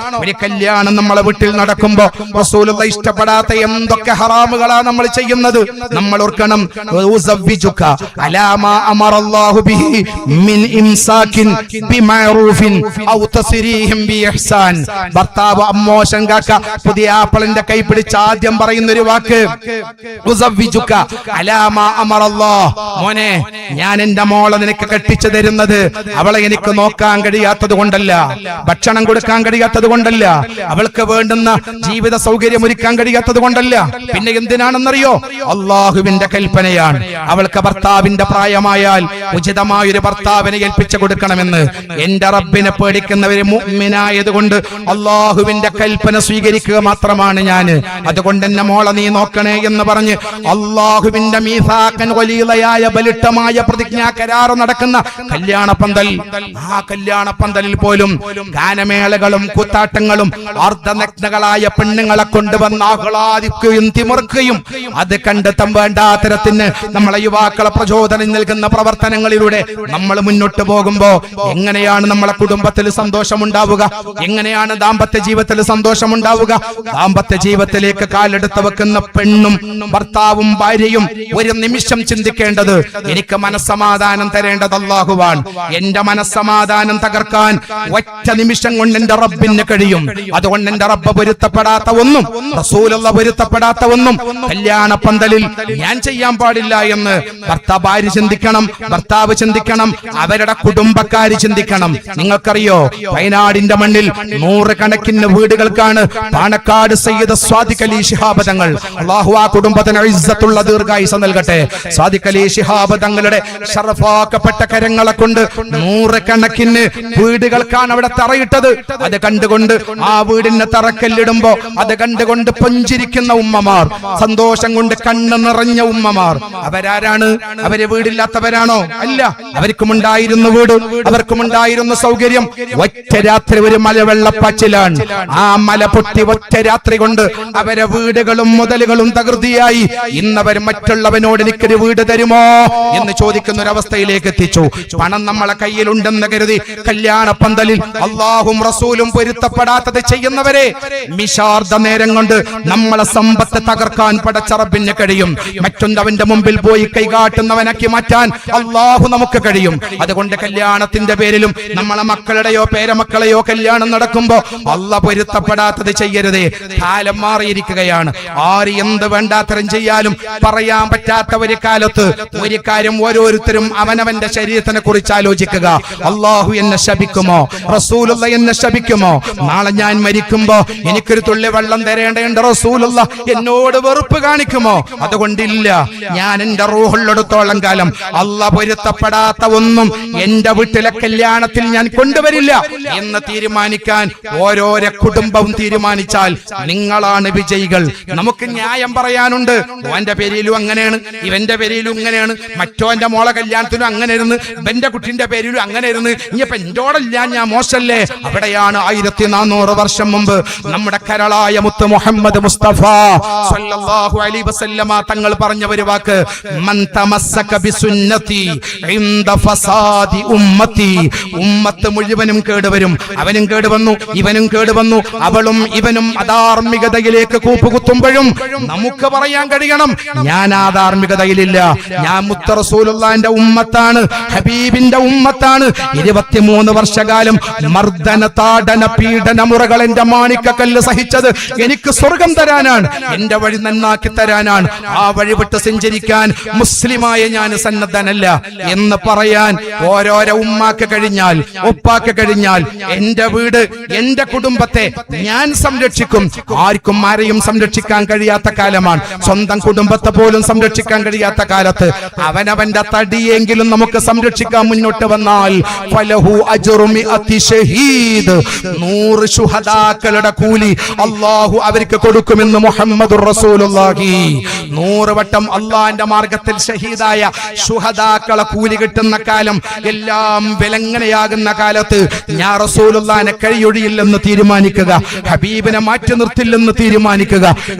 ഒരു കല്യാണം നമ്മളെ വീട്ടിൽ നടക്കുമ്പോ റസൂലുള്ളാഹി ഇഷ്ടപ്പെടാത്ത എന്തൊക്കെ ഹറാമുകളാണ് നമ്മൾ ചെയ്യുന്നത്. നമ്മൾ ഓർക്കണം, അലാമാ അമറല്ലാഹു ബിഹി മിൻ ഇംസാകിൻ ബിമഅറൂഫിൻ ഔ തസ്രീഹിൻ ബിഇഹ്സാൻ. ഭർത്താവ് അമ്മോശൻ കാക്ക പുതിയ ആപ്പിളിന്റെ കൈ പിടിച്ച് ആദ്യം പറയുന്ന ഒരു വാക്ക് ഉസവ്വിജുക അലാമാ അമറല്ലാഹ്. മോനെ, ഞാൻ എന്റെ മോളെ നിനക്ക് കെട്ടിച്ചു തരുന്നത് അവളെ എനിക്ക് നോക്കാൻ കഴിയാത്തത് കൊണ്ടല്ല, ഭക്ഷണം കൊടുക്കാൻ കഴിയാത്തത് കൊണ്ടല്ല, അവൾക്ക് വേണ്ടുന്ന ജീവിത സൗകര്യം ഒരുക്കാൻ കഴിയാത്തത് കൊണ്ടല്ല. പിന്നെ എന്തിനാണെന്നറിയോ? അള്ളാഹുവിന്റെ കൽപ്പനയാണ്. അവൾക്ക് ഭർത്താവിന്റെ പ്രായമായാൽ ഉചിതമായൊരു ഭർത്താവിനെ ഏൽപ്പിച്ചു കൊടുക്കണമെന്ന്. എന്റെ റബ്ബിനെ പേടിക്കുന്നവര് മുഅ്മിനായതുകൊണ്ട് അള്ളാഹുവിന്റെ കൽപ്പന സ്വീകരിക്കുക മാത്രമാണ് ഞാന്. അതുകൊണ്ട് എന്നെ മോളെ നീ നോക്കണേ എന്ന് പറഞ്ഞ് അള്ളാഹുവിന്റെ മീസാഖൻ ഖലീലയായ ബലിട്ടമായ പ്രതിജ്ഞാ കരാറ് നടക്കുന്ന കല്യാണപ്പന്തൽ, ആ കല്യാണപ്പന്തലിൽ പോലും ഗാനമേളകളും കൂത്താട്ടങ്ങളും അർദ്ധനഗ്നകളായ പെണ്ണുങ്ങളെ കൊണ്ടുവന്ന് ആഹ്ലാദിക്കുകയും തിമിർക്കുകയും അത് കണ്ടെത്താൻ വേണ്ടാത്തരത്തിന് നമ്മളെ യുവാക്കളെ പ്രചോദനം നൽകുന്ന പ്രവർത്തനങ്ങളിലൂടെ നമ്മൾ മുന്നോട്ട് പോകുമ്പോ എങ്ങനെയാണ് നമ്മളെ കുടുംബത്തിൽ സന്തോഷമുണ്ടാവുക? എങ്ങനെയാണ് ദാമ്പത്യ ജീവിതത്തിൽ സന്തോഷമുണ്ടാവുക? ദാമ്പത്യ ജീവിതത്തിലേക്ക് കാലെടുത്ത് വെക്കുന്ന പെണ്ണും ഭർത്താവും ഭാര്യയും ഒരു നിമിഷം ചിന്തിക്കേണ്ടത്, എനിക്ക് മനസ്സമാധാനം തരേണ്ടത് അല്ലാഹുവാണ്. എന്റെ മനസ്സമാധാനം തകർക്കാൻ ഒറ്റ നിമിഷം കൊണ്ട് എന്റെ റബ്ബിന് കഴിയും. അതുകൊണ്ട് എന്റെ റബ്ബ് പൊരുത്തപ്പെടാത്ത ഒന്നും, റസൂലുള്ളാഹി പൊരുത്തപ്പെടാത്ത ഒന്നും കല്യാണ പന്തലിൽ ഞാൻ ചെയ്യാൻ പാടില്ല എന്ന് ഭാര്യ ചിന്തിക്കണം, ഭർത്താവ് ചിന്തിക്കണം, അവരുടെ കുടുംബക്കാര് ചിന്തിക്കണം. നിങ്ങൾക്കറിയോ, വയനാടിന്റെ മണ്ണിൽ നൂറുകണക്കിന് വീടുകൾക്കാണ് പാണക്കാട് സയ്യിദ് സ്വാദിഖ് അലി ശിഹാബ് തങ്ങൾ, അല്ലാഹു ആ കുടുംബത്തിന് ഇസ്സത്തുള്ള ദീർഘായുസ്സ് നൽകട്ടെ, സ്വാദിഖ് അലി ശിഹാബ് തങ്ങളുടെ ശറഫാക്കപ്പെട്ട കരങ്ങളെ കൊണ്ട് നൂറുകണക്കിന് വീടുകൾക്കാണ് അവിടെ തറയിട്ടത്. അത് കണ്ടുകൊണ്ട് ആ വീടിന് തറക്കല്ലിടുമ്പോ അത് കണ്ടുകൊണ്ട് പുഞ്ചിരിക്കുന്ന ഉമ്മമാർ, സന്തോഷം കൊണ്ട് കണ്ണ് നിറഞ്ഞ ഉമ്മമാർ, അവരാരാണ്? അവര് വീടില്ലാത്തവരാണോ? അല്ല, അവർക്കുമുണ്ടായിരുന്നു വീട്, അവർക്കുമുണ്ടായിരുന്ന സൗകര്യം. ഒറ്റ രാത്രി ഒരു മലവെള്ളപ്പാച്ചിലാണ്. ആ മല പൊട്ടി ഒറ്റ രാത്രി കൊണ്ട് അവരെ വീടുകളും മുതലുകളും തകൃതിയായി. ഇന്നവർ മറ്റുള്ളവനോട് എനിക്കൊരു വീട് തരുമോ എന്ന് ചോദിക്കുന്ന ഒരു അവസ്ഥയിലേക്ക് എത്തിച്ചു. പണം നമ്മളെ കയ്യിലുണ്ടെന്ന് കരുതി കല്യാണ പന്തലിൽ അള്ളാഹും റസൂലും പൊരുത്തപ്പെടാത്തത് ചെയ്യുന്നവരെ മിശാർദ നേരം കൊണ്ട് നമ്മളെ സമ്പത്ത് തകർക്കാൻ പടച്ച റബ്ബിന് കഴിയും. മറ്റൊന്നവന്റെ മുമ്പിൽ പോയി കൈകാട്ടുന്നവനാക്കി മാറ്റാൻ അള്ളാഹു നമുക്ക് കഴിയും. അതുകൊണ്ട് കല്യാണത്തിന്റെ പേരിലും നമ്മളെ മക്കളുടെയോ പേരമക്കളെയോ കല്യാണം നടക്കുമ്പോ അള്ളാഹ് പൊരുത്തപ്പെടാത്തത് ചെയ്യരുതേ. കാലം മാറിയിരിക്കുകയാണ്. ആര് എന്ത് വേണ്ടാത്തരം ചെയ്യാലും പറയാൻ പറ്റാത്ത ഒരു കാലത്ത് ഒരു കാര്യം ഓരോരുത്തരും അവനവന്റെ ശരീരത്തിനെ കുറിച്ച് ആലോചിക്കുക. അള്ളാഹു എന്നെ ശപിക്കുമോ? റസൂലുള്ളാഹി എന്നെ ശപിക്കുമോ? നാളെ ഞാൻ മരിക്കുമ്പോ എനിക്കൊരു തുള്ളി വെള്ളം തരേണ്ട റസൂലുള്ളാഹി എന്നോട് വെറുപ്പ് കാണിക്കുമോ? അതുകൊണ്ടില്ല, ഞാൻ എന്റെ റൂഹുള്ളിടത്തോളം കാലം അല്ലാഹ് പൊരുത്തപ്പെടാത്ത ഒന്നും എന്റെ വീട്ടിലെ കല്യാണത്തിൽ ഞാൻ കൊണ്ടുവരില്ല എന്ന് തീരുമാനിക്കാൻ ഓരോരോ കുടുംബവും തീരുമാനിച്ചാൽ നിങ്ങളാണ് വിജയികൾ. നമുക്ക് ന്യായം പറയാനുണ്ട്. ഓന്റെ പേരിലും അങ്ങനെയാണ്, ഇവന്റെ പേരിലും ഇങ്ങനെയാണ്, മറ്റോന്റെ മോളെ കല്യാണത്തിനും അങ്ങനെയായിരുന്നു, ഇവന്റെ കുട്ടിന്റെ പേരിലും അങ്ങനെയായിരുന്നു, ഇനിയിപ്പോ എന്റോടല്ല ഞാൻ മോശല്ലേ? അവിടെയാണ് 1400 വർഷം മുമ്പ് നമ്മുടെ കരളായ മുത്ത് മുഹമ്മദ് മുസ്തഫ സല്ലല്ലാഹു അലൈഹി വസല്ലമ തങ്ങൾ പറഞ്ഞ ഒരു വാക്ക്, മൻ തമസ്സക ബിസുന്നതി ഇൻദ ഫസാദി ഉമ്മത്തി. ഉമ്മത്ത് മുഴുവനും കേടുവരും. അവനും കേടുവന്നു, ഇവനും കേടുവന്നു, അവളും ഇവനും അധാർമികതയിലേക്ക് കൂപ്പുകുത്തുമ്പോഴും നമുക്ക് പറയാൻ കഴിയണം, ഞാൻ ആധാർമികതയിലില്ല, ഞാൻ മുത്ത് റസൂലുള്ളാഹിന്റെ ഉമ്മത്താണ്, ഹബീബിന്റെ ഉമ്മത്താണ്. 23 വർഷകാലം മർദ്ദന, താടന, പീഡന മുറകൾ എന്റെ മാണിക്കക്കല്ല് സഹിച്ചത് എനിക്ക് സ്വർഗം തരാനാണ്, എന്റെ വഴി നന്നാക്കി തരാനാണ്. ആ വഴി വിട്ട് സഞ്ചരിക്കാൻ മുസ്ലിമായ ഞാൻ സന്നദ്ധനല്ല എന്ന് പറയാൻ ഓരോരോ ഉമ്മാക്ക് കഴിഞ്ഞാൽ, ഉപ്പാക്ക് കഴിഞ്ഞാൽ, എന്റെ വീട്, എന്റെ കുടുംബത്തെ ഞാൻ സംരക്ഷിക്കും. ആർക്കും ആരെയും സംരക്ഷിക്കാൻ കഴിയാത്ത കാലമാണ്. സ്വന്തം കുടുംബത്തെ പോലും സംരക്ഷിക്കാൻ കഴിയാത്ത കാലത്ത് അവനവന്റെ തടിയെങ്കിലും നമുക്ക് സംരക്ഷിക്കാൻ മുന്നോട്ട് വന്നാൽ ഫലഹു അജ്റു മിഅത്തി ഷഹീദ്, 100 ശുഹദാക്കളുടെ കൂലി അല്ലാഹു അവർക്ക് കൊടുക്കുമെന്ന് മുഹമ്മദുർ റസൂലുള്ളാഹി. 100 വട്ടം അള്ളാന്റെ മാർഗത്തിൽ ഷഹീദായ ശുഹദാക്കളെ കൂലി കിട്ടുന്ന കാലം, എല്ലാം വിലങ്ങനെയാകുന്ന കാലത്ത് ഞാൻ റസൂലുള്ളാഹിനെ കഴിയൊഴിയില്ലെന്ന് തീരുമാനിക്കുക, ഹബീബിനെ മാറ്റി നിർത്തില്ലെന്ന് തീരുമാനിക്കുക.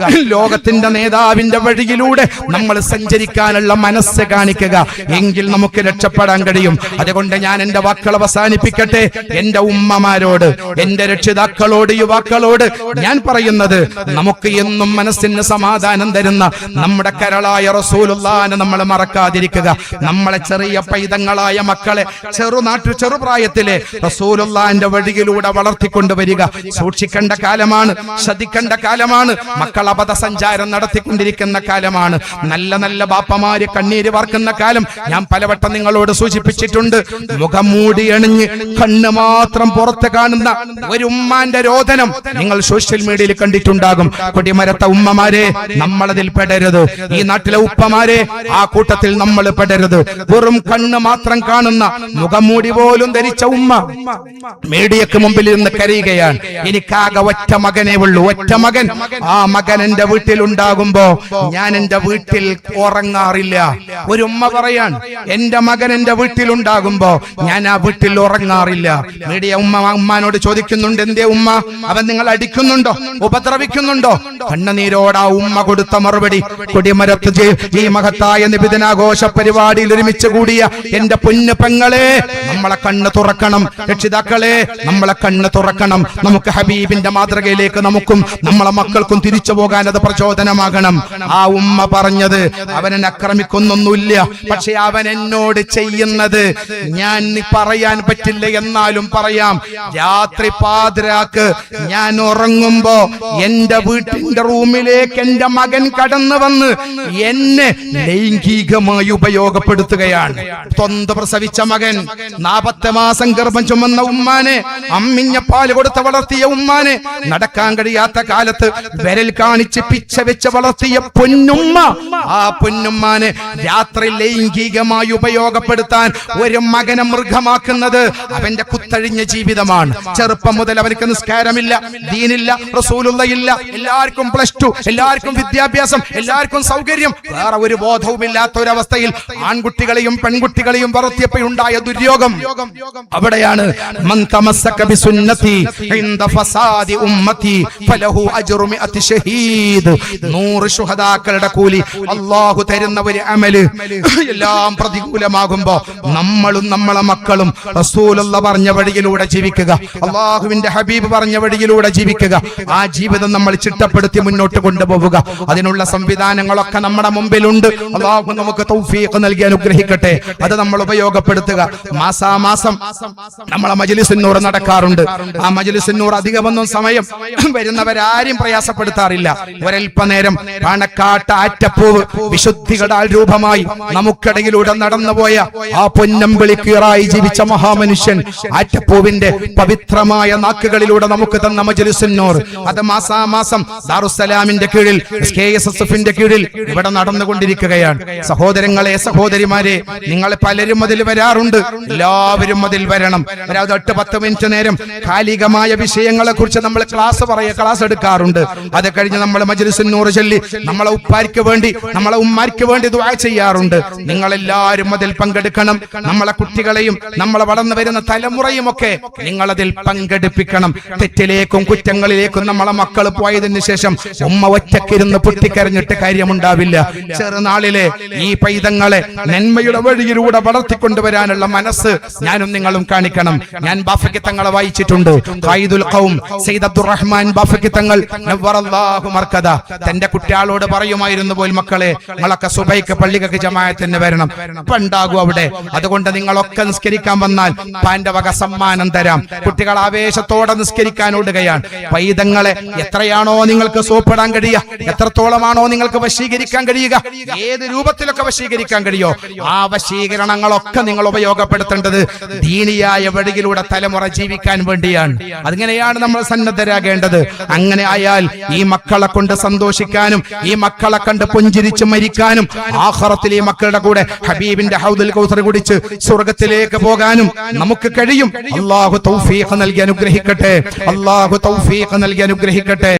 ലോകത്തിന്റെ നേതാവിന്റെ വഴിയിലൂടെ നമ്മൾ സഞ്ചരിക്കാനുള്ള മനസ്സ് കാണിക്കുക. എങ്കിൽ നമുക്ക് രക്ഷപ്പെടാൻ കഴിയും. അതുകൊണ്ട് ഞാൻ എന്റെ വാക്കുകൾ അവസാനിപ്പിക്കട്ടെ. എന്റെ ഉമ്മമാരോട്, എന്റെ എന്റെ രക്ഷിതാക്കളോട്, യുവാക്കളോട് ഞാൻ പറയുന്നത്, നമുക്ക് എന്നും മനസ്സിന് സമാധാനം തരുന്ന നമ്മുടെ കരളായ റസൂലുള്ളാഹിനെ നമ്മൾ മറക്കാതിരിക്കുക. നമ്മളെ ചെറിയ പൈതങ്ങളായ മക്കളെ ചെറുപ്രായത്തിലെ റസൂലുള്ളാഹിന്റെ വഴിയിലൂടെ വളർത്തിക്കൊണ്ടുവരിക. സൂക്ഷിക്കേണ്ട കാലമാണ്, ശ്രദ്ധിക്കേണ്ട കാലമാണ്. മക്കൾ അബദ്ധസഞ്ചാരം നടത്തിക്കൊണ്ടിരിക്കുന്ന കാലമാണ്. നല്ല നല്ല ബാപ്പമാര് കണ്ണീര് വാർക്കുന്ന കാലം. ഞാൻ പലവട്ടം നിങ്ങളോട് സൂചിപ്പിച്ചിട്ടുണ്ട്. മുഖം മൂടി അണിഞ്ഞ് കണ്ണ് മാത്രം പുറത്ത് കാണുന്ന ഒരു ഉമ്മാന്റെ രോദനം നിങ്ങൾ സോഷ്യൽ മീഡിയയിൽ കണ്ടിട്ടുണ്ടാകും. കൊടിമരത്ത ഉമ്മമാരെ, നമ്മളതിൽ പെടരുത്. ഈ നാട്ടിലെ ഉപ്പമാരെ, ആ കൂട്ടത്തിൽ നമ്മൾ പെടരുത്. വെറും കണ്ണ് മാത്രം കാണുന്ന, മുഖംമൂടി പോലും ധരിച്ച ഉമ്മ മീഡിയക്ക് മുമ്പിൽ നിന്ന് കരയുകയാണ്. എനിക്കാകെ ഒറ്റ മകനേ ഉള്ളൂ, ഒറ്റ മകൻ. ആ മകൻ എന്റെ വീട്ടിൽ ഉണ്ടാകുമ്പോ ഞാൻ എന്റെ വീട്ടിൽ ഉറങ്ങാറില്ല. ഒരു ഉമ്മ പറയാൻ, എന്റെ മകൻ എന്റെ വീട്ടിൽ ഉണ്ടാകുമ്പോ ഞാൻ ആ വീട്ടിൽ ഉറങ്ങാറില്ല. മീഡിയ ഉമ്മാനോട് ചോദിക്കുന്നുണ്ട്, എന്തേ ഉമ്മ, അവൻ നിങ്ങൾ അടിക്കുന്നുണ്ടോ, ഉപദ്രവിക്കുന്നുണ്ടോ? കണ്ണുനീരോട് ആ ഉമ്മ കൊടുത്ത മറുപടി, കൊടിമരത്ത് ഈ മഹത്തായ നിബിധനാഘോഷ പരിപാടിയിൽ ഒരുമിച്ച് കൂടിയ എന്റെ പൊന്നു പെങ്ങളെ, നമ്മളെ കണ്ണ് തുറക്കണം. രക്ഷിതാക്കളെ, നമ്മളെ കണ്ണ് തുറക്കണം. നമുക്ക് ഹബീബിന്റെ മാതൃകയിലേക്ക് നമുക്കും നമ്മളെ മക്കൾക്കും തിരിച്ചു പോകാൻ അത് പ്രചോദനമാകണം. ആ ഉമ്മ പറഞ്ഞത്, അവനെ ആക്രമിക്കുന്നൊന്നുമില്ല, പക്ഷെ അവൻ എന്നോട് ചെയ്യുന്നത് ഞാൻ പറയാൻ പറ്റില്ല, എന്നാലും പറയാം. രാത്രി പാതിരാക്ക് ഞാൻ ഉറങ്ങുമ്പോ എന്റെ വീട്ടിന്റെ റൂമിലേക്ക് എന്റെ മകൻ കടന്നു വന്ന് എന്നെ ലൈംഗികമായി ഉപയോഗപ്പെടുത്തുകയാണ്. സ്വന്തം പ്രസവിച്ച മകൻ, 40 മാസം ഗർഭം ചുമന്ന ഉമ്മാനെ, അമ്മിഞ്ഞ പാല് കൊടുത്ത് വളർത്തിയ ഉമ്മാനെ, നടക്കാൻ കഴിയാത്ത കാലത്ത് വിരൽ കാണിച്ച് പിച്ച വെച്ച് വളർത്തിയ പൊന്നുമ്മ, ആ പൊന്നുമ്മാനെ രാത്രി ലൈംഗികമായി ഉപയോഗപ്പെടുത്താൻ ഒരു മകനെ മൃഗമാക്കുന്നത് അവന്റെ കുത്തഴിഞ്ഞ ജീവിതമാണ്. ചെറുപ്പം മുതൽ അവർക്ക് നിസ്കാരമില്ല, ദീനില്ല, റസൂലുള്ളാഹിയില്ല, എല്ലാവർക്കും +2, എല്ലാവർക്കും വിദ്യാഭ്യാസം, എല്ലാവർക്കും സൗകര്യം, വേറെ ഒരു ബോധവുമില്ലാത്ത ഒരവസ്ഥയിൽ ആൺകുട്ടികളെയും പെൺകുട്ടികളെയും വളർത്തിയപ്പോഴുണ്ടായ ദുര്യോഗം അവിടെയാണ്. മൻ തമസ്സക ബിസുന്നതി ഇൻദ ഫസാദി ഉമ്മതി ഫലഹു അജ്റു മിഅതി ഷഹീദ്. 100 ശുഹദാക്കളുടെ കൂലി അല്ലാഹു തരുന്ന ഒരു അമല്. എല്ലാം പ്രതികൂലമാകുമ്പോ നമ്മളും നമ്മളെ മക്കളും റസൂലുള്ളാഹി പറഞ്ഞ വഴിയിലൂടെ ജീവിക്കുക, അല്ലാഹുവിന്റെ ഹബീബ് പറഞ്ഞ വഴിയിലൂടെ ജീവിക്കുക. ആ ജീവിതം നമ്മൾ ചിട്ടപ്പെടുത്തി മുന്നോട്ട് കൊണ്ടുപോവുക. അതിനുള്ള സംവിധാനങ്ങളൊക്കെ നമ്മുടെ മുമ്പിലുണ്ട്. അല്ലാഹു നമുക്ക് തൗഫീഖ് നൽകി അനുഗ്രഹിക്കട്ടെ. അത് നമ്മൾ ഉപയോഗപ്പെടുത്തുക. മാസാമാസം നമ്മളെ മജ്‌ലിസുൻ നൂർ നടക്കാറുണ്ട്. ആ മജ്‌ലിസുൻ നൂർ അധികമൊന്നും സമയം വരുന്നവരാരും പ്രയാസപ്പെടുത്താറില്ല. ഒരൽപ്പനേരം പാണക്കാട്ട് ആറ്റപ്പൂവ് വിശുദ്ധികളാൽ രൂപമായി നമുക്കിടയിലൂടെ നടന്നുപോയ ആ പൊന്നമ്പിളിക്കീറായി ജീവിച്ച മഹാമനുഷ്യൻ ആറ്റപ്പൂവിന്റെ പവിത്രമായ നാക്കുകളിലൂടെ നമുക്ക് തന്ന മജ്‌ലിസുൻ നൂർ, അത് മാസാമാസം ദാറുസ്സലാമിന്റെ കീഴിൽ, SKSSF-ന്റെ കീഴിൽ ഇവിടെ നടന്നുകൊണ്ടിരിക്കുകയാണ്. സഹോദരങ്ങളെ, സഹോദരിമാരെ, നിങ്ങൾ പലരും അതിൽ വരാറുണ്ട്. എല്ലാവരും അതിൽ വരണം. ഒരു 8-10 മിനിറ്റ് നേരം കാലികമായ വിഷയങ്ങളെ കുറിച്ച് നമ്മൾ ക്ലാസ് എടുക്കാറുണ്ട്. അത് കഴിഞ്ഞ് നമ്മൾ മജ്‌ലിസുൻ നൂർ ചൊല്ലി നമ്മളെ ഉപ്പാർക്ക് വേണ്ടി, നമ്മളെ ഉമ്മാർക്ക് വേണ്ടി ദുആ ചെയ്യാറുണ്ട്. നിങ്ങളെല്ലാവരും അതിൽ പങ്കെടുക്കണം. നമ്മളെ കുട്ടികളെയും നമ്മളെ വളർന്നു വരുന്ന തലമുറയും ഒക്കെ നിങ്ങളതിൽ പങ്കെടുപ്പിക്കണം. തെറ്റിലേക്കും കുറ്റങ്ങളിലേക്കും നമ്മളെ മക്കൾ പോയതിനു ശേഷം ഉമ്മ ഒറ്റക്കിരുന്ന് പൊട്ടിക്കരഞ്ഞിട്ട് കാര്യമുണ്ടാവില്ല. ചെറുനാളിലെ ഈ പൈതങ്ങളെ നന്മയുടെ വഴിയിലൂടെ വളർത്തിക്കൊണ്ടുവരാനുള്ള മനസ്സ് ഞാനും നിങ്ങളും കാണിക്കണം. ഞാൻ ബാഫക്കി തങ്ങളെ വായിച്ചിട്ടുണ്ട്. ഖായിദുൽ ഖൗം സയ്യിദ് അബ്ദുറഹ്മാൻ ബാഫക്കി തങ്ങൾ നവ്വറല്ലാഹു മർക്കദ തന്റെ കുട്ടികളോട് പറയുമായിരുന്നു, പോൽ മക്കളെ, നിങ്ങളൊക്കെ സുബൈക്ക് പള്ളിക്ക് ജമാഅത്തിന് വരണം, ഇപ്പൊ ഉണ്ടാകും അവിടെ. അതുകൊണ്ട് നിങ്ങളൊക്കെ നിസ്കരിക്കാൻ വന്നാൽ പാന്റെ വക സമ്മാനം തരാം. കുട്ടികൾ ആവേശത്തോടെ നിസ്കരിക്കാൻ ഓടുകയാണ്. പൈതങ്ങളെ എത്രയാണോ നിങ്ങൾക്ക് സോപ്പിടാൻ കഴിയുക, എത്രത്തോളമാണോ നിങ്ങൾക്ക് വശീകരിക്കാൻ കഴിയുക, ഏത് രൂപത്തിലൊക്കെ വശീകരിക്കാൻ കഴിയോ, ആ വശീകരണങ്ങളൊക്കെ നിങ്ങൾ ഉപയോഗപ്പെടുത്തേണ്ടത് ദീനിയായ വഴിയിലൂടെ തലമുറ ജീവിക്കാൻ വേണ്ടിയാണ്. അതിങ്ങനെയാണ് നമ്മൾ സന്നദ്ധരാകേണ്ടത്. അങ്ങനെ ആയാൽ ഈ മക്കളെ കൊണ്ട് സന്തോഷിക്കാനും, ഈ മക്കളെ കണ്ട് പുഞ്ചിരിച്ച് മരിക്കാനും, ആഖിറത്തിൽ ഈ മക്കളുടെ കൂടെ ഹബീബിന്റെ ഹൗദുൽ കൗസർ കുടിച്ച് സ്വർഗ്ഗത്തിലേക്ക് പോകാനും നമുക്ക് കഴിയും. അല്ലാഹു തൗഫീഖ് നൽകി അനുഗ്രഹിക്കട്ടെ. അല്ലാഹു തൗഫീഖ് നൽകി അനുഗ്രഹിക്കട്ടെ.